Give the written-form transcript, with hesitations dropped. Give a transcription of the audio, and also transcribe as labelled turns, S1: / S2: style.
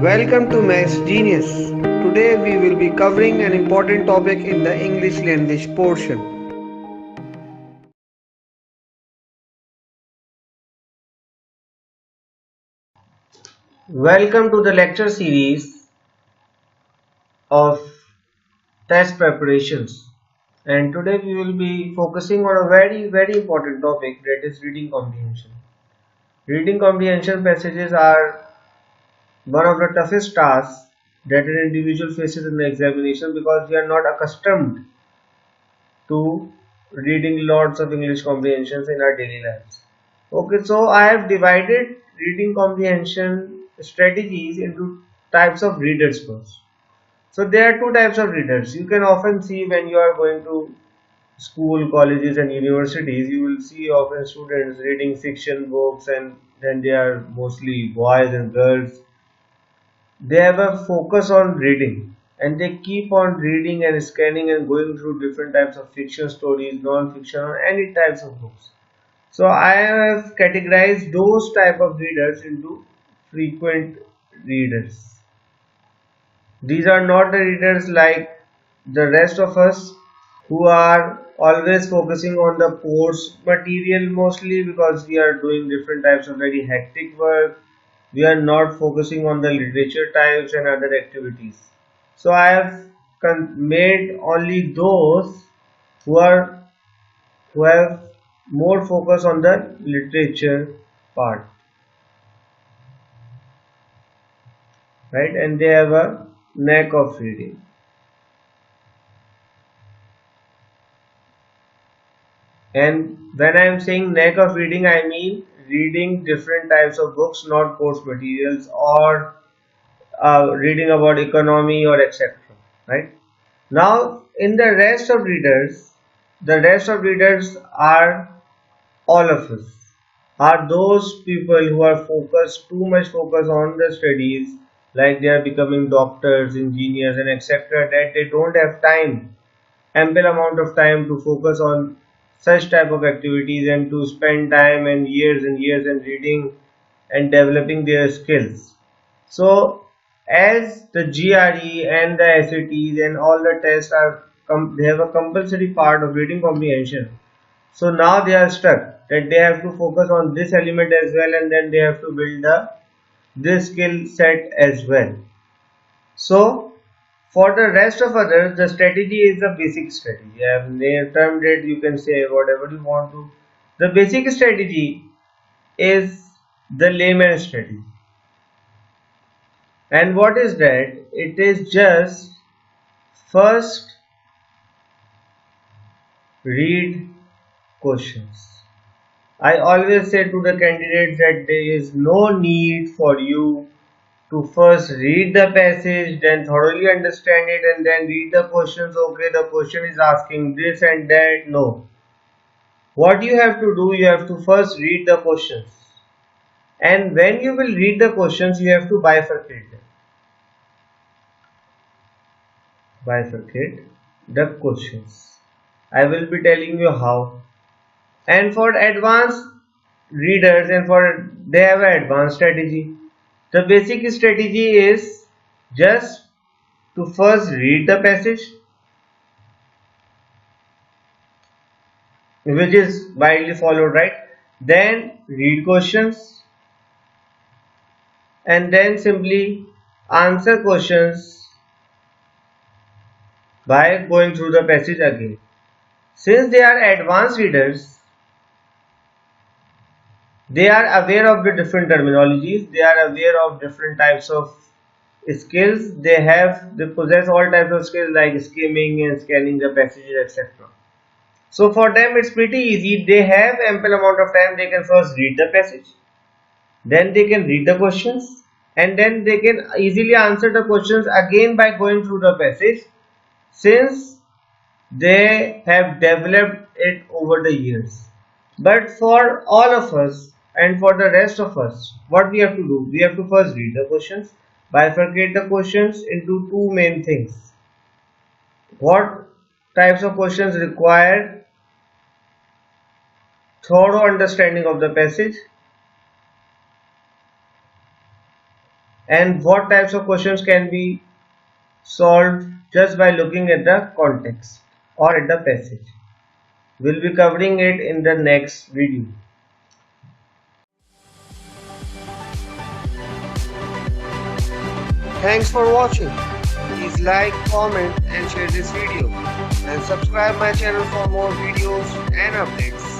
S1: Welcome to Maths Genius. Today we will be covering an important topic in the English language portion. Welcome to the lecture series of test preparations. And today we will be focusing on a very important topic, that is reading comprehension. Reading comprehension passages are one of the toughest tasks that an individual faces in the examination because we are not accustomed to reading lots of English comprehensions in our daily lives. Okay, so I have divided reading comprehension strategies into types of readers first. So there are two types of readers. You can often see when you are going to school, colleges and universities, you will see often students reading fiction books, and then they are mostly boys and girls. They have a focus on reading, and they keep on reading and scanning and going through different types of fiction stories, non-fiction or any types of books. So I have categorized those type of readers into frequent readers. These are not the readers like the rest of us who are always focusing on the course material, mostly because we are doing different types of very hectic work. We are not focusing on the literature types and other activities. So I have made only those who are who have more focus on the literature part, right? And they have a knack of reading. And when I am saying knack of reading, I mean reading different types of books, not course materials, or reading about economy or etc. Right? Now, in the rest of readers are all of us. Are those people who are focused, too much focused on the studies, like they are becoming doctors, engineers, and etc., that they don't have time, ample amount of time to focus on such type of activities and to spend time and years in reading and developing their skills. So as the GRE and the SATs and all the tests are they have a compulsory part of reading comprehension. So now they are stuck that they have to focus on this element as well, and then they have to build this skill set as well. So for the rest of others, the strategy is the basic strategy. I have termed it, you can say whatever you want to. The basic strategy is the layman strategy. And what is that? It is just first read questions. I always say to the candidates that there is no need for you to first read the passage, then thoroughly understand it, and then read the questions. Okay, the question is asking this and that. No. What you have to do, you have to first read the questions. And when you will read the questions, you have to bifurcate them. Bifurcate the questions. I will be telling you how. And for advanced readers, and for they have an advanced strategy. The basic strategy is just to first read the passage, which is widely followed, right? Then read questions, and then simply answer questions by going through the passage again. Since they are advanced readers, they are aware of the different terminologies, they are aware of different types of skills. They possess all types of skills like skimming and scanning the passages, etc. So for them it's pretty easy. They have ample amount of time. They can first read the passage, then they can read the questions, and then they can easily answer the questions again by going through the passage, since they have developed it over the years. But for all of us and for the rest of us, what we have to do, we have to first read the questions, bifurcate the questions into two main things. What types of questions require thorough understanding of the passage, and what types of questions can be solved just by looking at the context or at the passage. We'll be covering it in the next video. Thanks for watching. Please like, comment and share this video and subscribe my channel for more videos and updates.